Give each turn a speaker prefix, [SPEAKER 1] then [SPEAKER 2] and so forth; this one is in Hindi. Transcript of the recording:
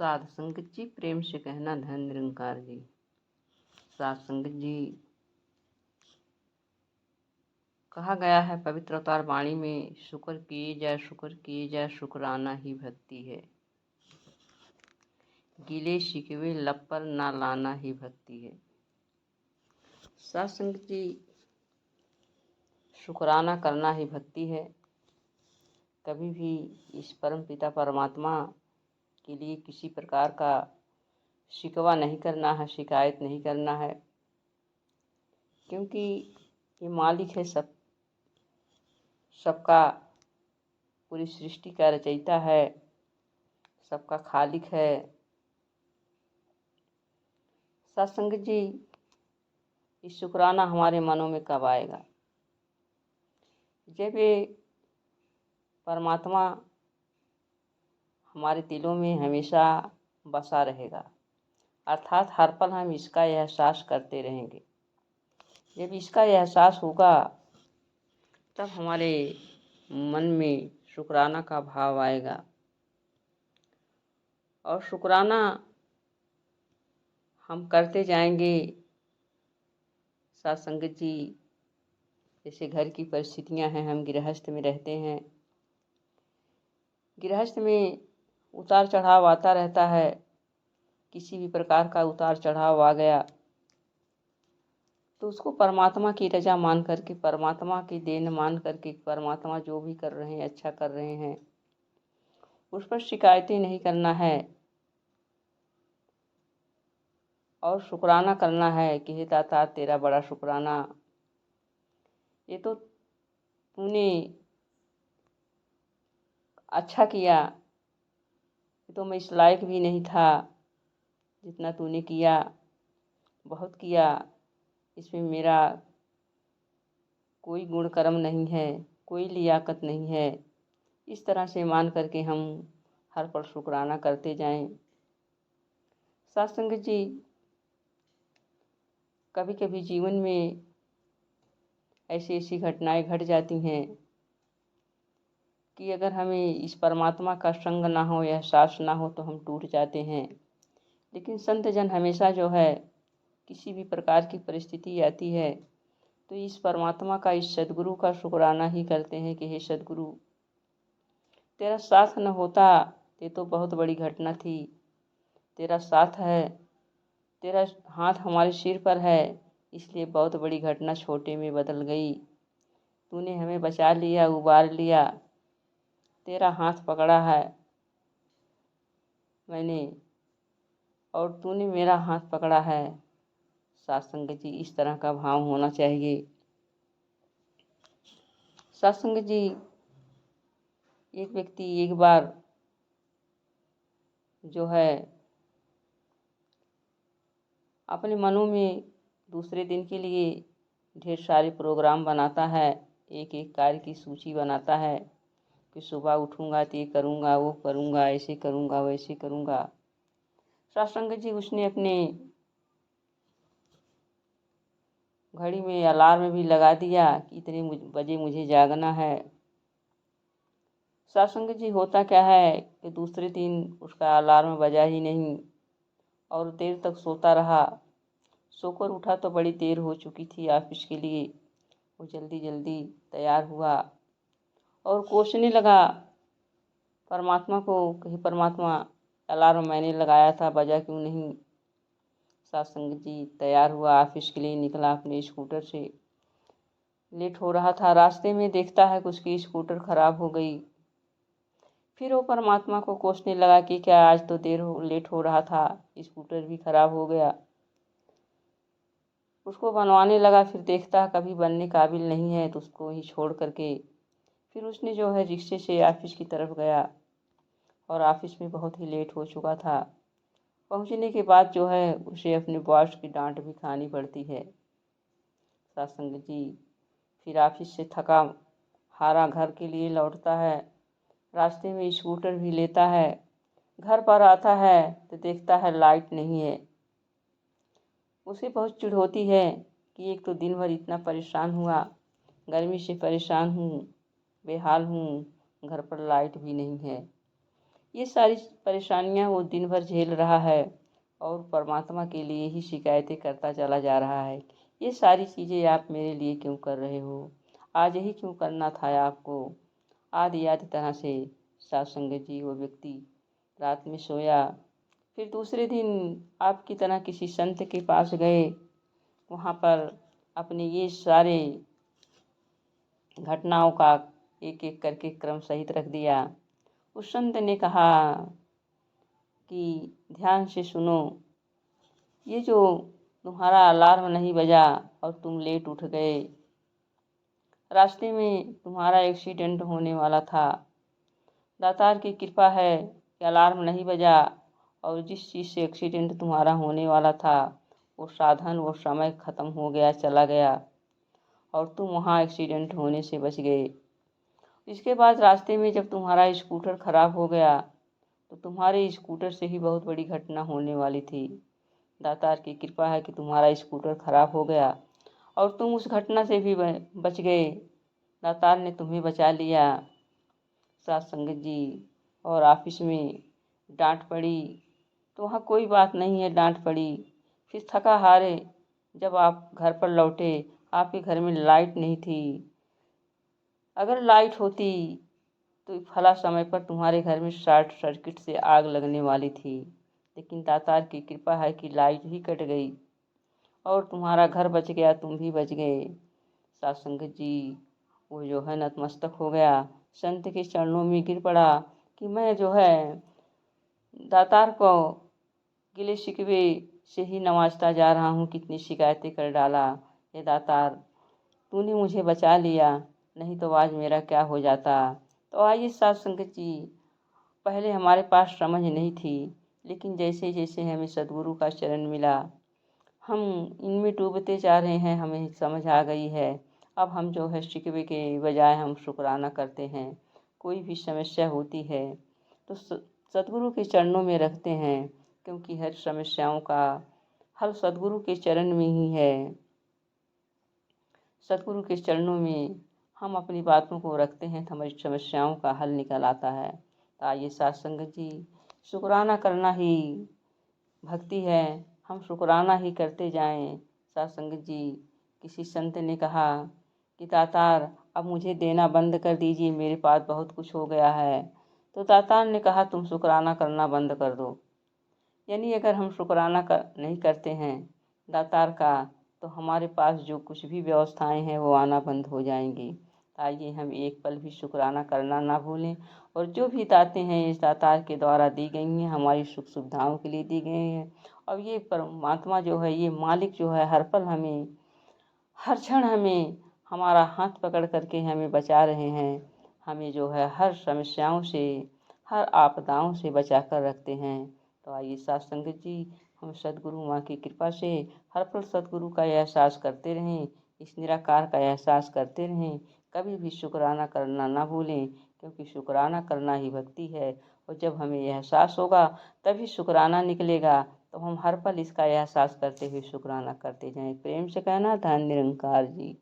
[SPEAKER 1] साध संगत जी, प्रेम से कहना धन निरंकार जी। साध संगत जी, कहा गया है पवित्र अवतार वाणी में, शुक्र किए जाए शुक्राना ही भक्ति है। गिले शिकवे लब पर ना लाना ही भक्ति है। साध संगत जी, शुक्राना करना ही भक्ति है। कभी भी इस परम पिता परमात्मा के लिए किसी प्रकार का शिकवा नहीं करना है, शिकायत नहीं करना है, क्योंकि ये मालिक है सबका, पूरी सृष्टि का रचयिता है, सबका खालिक है। सत्संग जी, इस शुक्राना हमारे मनों में कब आएगा? जब ये परमात्मा हमारे दिलों में हमेशा बसा रहेगा, अर्थात हर पल हम इसका एहसास करते रहेंगे। जब इसका एहसास होगा तब हमारे मन में शुक्राना का भाव आएगा। और शुक्राना हम करते जाएंगे। सत्संग जी, जैसे घर की परिस्थितियां हैं, हम गृहस्थ में रहते हैं। गृहस्थ में उतार चढ़ाव आता रहता है। किसी भी प्रकार का उतार चढ़ाव आ गया तो उसको परमात्मा की रजा मान करके, परमात्मा की देन मान करके, परमात्मा जो भी कर रहे हैं अच्छा कर रहे हैं, उस पर शिकायतें नहीं करना है और शुक्राना करना है कि हे दाता, तेरा बड़ा शुक्राना, ये तो तूने अच्छा किया, ये तो मैं इस लायक भी नहीं था, जितना तूने किया बहुत किया, इसमें मेरा कोई गुण कर्म नहीं है, कोई लियाकत नहीं है। इस तरह से मान करके हम हर पल शुक्राना करते जाएं। सत्संग जी, कभी कभी जीवन में ऐसी ऐसी घटनाएं घट जाती हैं कि अगर हमें इस परमात्मा का संग ना हो, एहसास ना हो, तो हम टूट जाते हैं। लेकिन संत जन हमेशा जो है, किसी भी प्रकार की परिस्थिति आती है तो इस परमात्मा का, इस सदगुरु का शुक्राना ही करते हैं कि हे सदगुरु, तेरा साथ न होता ये तो बहुत बड़ी घटना थी, तेरा साथ है, तेरा हाथ हमारे सिर पर है, इसलिए बहुत बड़ी घटना छोटे में बदल गई। तूने हमें बचा लिया, उबार लिया, तेरा हाथ पकड़ा है मैंने और तूने मेरा हाथ पकड़ा है। सत्संग जी, इस तरह का भाव होना चाहिए। सत्संग जी, एक व्यक्ति एक बार जो है अपने मनों में दूसरे दिन के लिए ढेर सारे प्रोग्राम बनाता है, एक एक कार्य की सूची बनाता है कि सुबह उठूँगा तो ये करूँगा, वो करूँगा, ऐसे करूँगा, वैसे करूँगा। सत्संग जी, उसने अपने घड़ी में अलार्म भी लगा दिया कि इतने बजे मुझे जागना है। सत्संग जी, होता क्या है कि दूसरे दिन उसका अलार्म बजा ही नहीं और देर तक सोता रहा। सोकर उठा तो बड़ी देर हो चुकी थी ऑफिस के लिए। वो जल्दी जल्दी तैयार हुआ और कोसने लगा परमात्मा को कि परमात्मा, अलार्म मैंने लगाया था, बजा क्यों नहीं। सत्संग जी, तैयार हुआ, ऑफिस के लिए निकला अपने स्कूटर से। लेट हो रहा था, रास्ते में देखता है कि उसकी स्कूटर खराब हो गई। फिर वो परमात्मा को कोसने लगा कि क्या आज तो लेट हो रहा था, स्कूटर भी खराब हो गया। उसको बनवाने लगा, फिर देखता है कभी बनने काबिल नहीं है तो उसको ही छोड़ करके फिर उसने जो है रिक्शे से ऑफिस की तरफ गया और ऑफिस में बहुत ही लेट हो चुका था। पहुंचने के बाद जो है उसे अपने बॉस की डांट भी खानी पड़ती है। सत्संग जी, फिर ऑफिस से थका हारा घर के लिए लौटता है। रास्ते में स्कूटर भी लेता है। घर पर आता है तो देखता है लाइट नहीं है। उसे बहुत चिढ़ होती है कि एक तो दिन भर इतना परेशान हुआ, गर्मी से परेशान हूँ, बेहाल हूँ, घर पर लाइट भी नहीं है। ये सारी परेशानियां वो दिन भर झेल रहा है और परमात्मा के लिए ही शिकायतें करता चला जा रहा है। ये सारी चीज़ें आप मेरे लिए क्यों कर रहे हो? आज ही क्यों करना था आपको? आदि आदि तरह से साध संगत जी वो व्यक्ति रात में सोया। फिर दूसरे दिन आपकी तरह किसी संत के पास गए, वहाँ पर अपने ये सारे घटनाओं का एक एक करके क्रम सहित रख दिया। उस संत ने कहा कि ध्यान से सुनो, ये जो तुम्हारा अलार्म नहीं बजा और तुम लेट उठ गए, रास्ते में तुम्हारा एक्सीडेंट होने वाला था। दातार की कृपा है कि अलार्म नहीं बजा और जिस चीज़ से एक्सीडेंट तुम्हारा होने वाला था वो साधन वो समय ख़त्म हो गया, चला गया और तुम वहाँ एक्सीडेंट होने से बच गए। इसके बाद रास्ते में जब तुम्हारा स्कूटर ख़राब हो गया तो तुम्हारे स्कूटर से ही बहुत बड़ी घटना होने वाली थी। दातार की कृपा है कि तुम्हारा स्कूटर ख़राब हो गया और तुम उस घटना से भी बच गए। दातार ने तुम्हें बचा लिया। साथ संगत जी और ऑफिस में डांट पड़ी तो वहाँ कोई बात नहीं है, डांट पड़ी। फिर थका हारे जब आप घर पर लौटे, आपके घर में लाइट नहीं थी। अगर लाइट होती तो फला समय पर तुम्हारे घर में शॉर्ट सर्किट से आग लगने वाली थी, लेकिन दातार की कृपा है कि लाइट ही कट गई और तुम्हारा घर बच गया, तुम भी बच गए। साथ संगत जी वो जो है नतमस्तक हो गया, संत के चरणों में गिर पड़ा कि मैं जो है दातार को गिले शिकवे से ही नवाजता जा रहा हूँ, कितनी शिकायतें कर डाला। ये दातार तूने मुझे बचा लिया, नहीं तो आज मेरा क्या हो जाता। तो आइए साथ संगत जी, पहले हमारे पास समझ नहीं थी, लेकिन जैसे जैसे हमें सद्गुरु का चरण मिला, हम इनमें डूबते जा रहे हैं, हमें समझ आ गई है। अब हम जो है शिकवे के बजाय हम शुक्राना करते हैं। कोई भी समस्या होती है तो सद्गुरु के चरणों में रखते हैं, क्योंकि हर समस्याओं का हल सद्गुरु के चरण में ही है। सद्गुरु के चरणों में हम अपनी बातों को रखते हैं तो हमारी समस्याओं का हल निकल आता है। तो आइए साथ संगत जी, शुक्राना करना ही भक्ति है, हम शुक्राना ही करते जाएं। साथ संगत जी, किसी संत ने कहा कि दातार अब मुझे देना बंद कर दीजिए, मेरे पास बहुत कुछ हो गया है। तो दातार ने कहा तुम शुक्राना करना बंद कर दो। यानी अगर हम शुक्राना नहीं करते हैं दातार का, तो हमारे पास जो कुछ भी व्यवस्थाएं हैं वो आना बंद हो जाएंगी। आइए हम एक पल भी शुक्राना करना ना भूलें और जो भी दातें हैं इस दातार के द्वारा दी गई हैं, हमारी सुख सुविधाओं के लिए दी गई हैं। और ये परमात्मा जो है, ये मालिक जो है, हर पल हमें हर क्षण हमें हमारा हाथ पकड़ करके हमें बचा रहे हैं। हमें जो है हर समस्याओं से हर आपदाओं से बचा कर रखते हैं। तो आइए साथ संगत जी, हम सद्गुरु माँ की कृपा से हर पल सद्गुरु का एहसास करते रहें, इस निराकार का एहसास करते रहें। कभी भी शुक्राना करना ना भूलें, क्योंकि शुक्राना करना ही भक्ति है। और जब हमें एहसास होगा तभी शुक्राना निकलेगा। तो हम हर पल इसका एहसास करते हुए शुक्राना करते जाएं। प्रेम से कहना, धन निरंकार जी।